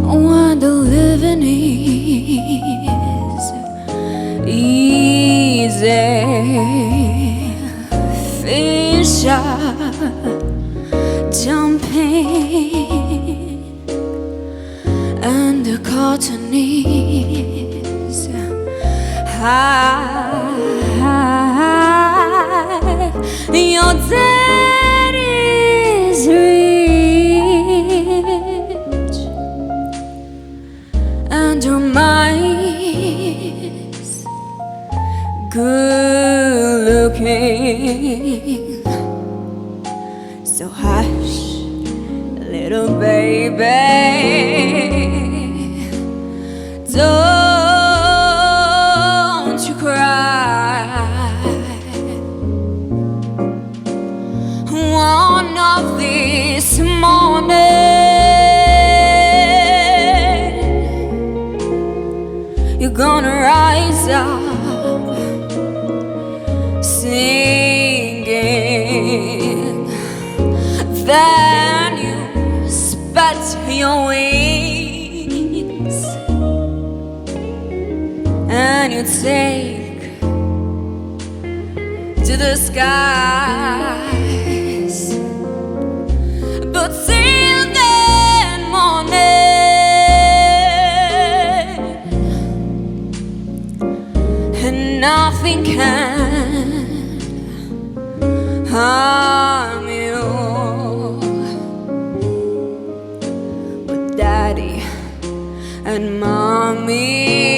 When the living is easy, fish are jumping, and the cotton is high. Your dad is rich, and your mind's good looking. So hush, little baby, don't you cry. One of this morning, you're gonna rise up singing. Then you spread your wings and you take to the skies. But till that morning, and nothing can harm you. But daddy and mommy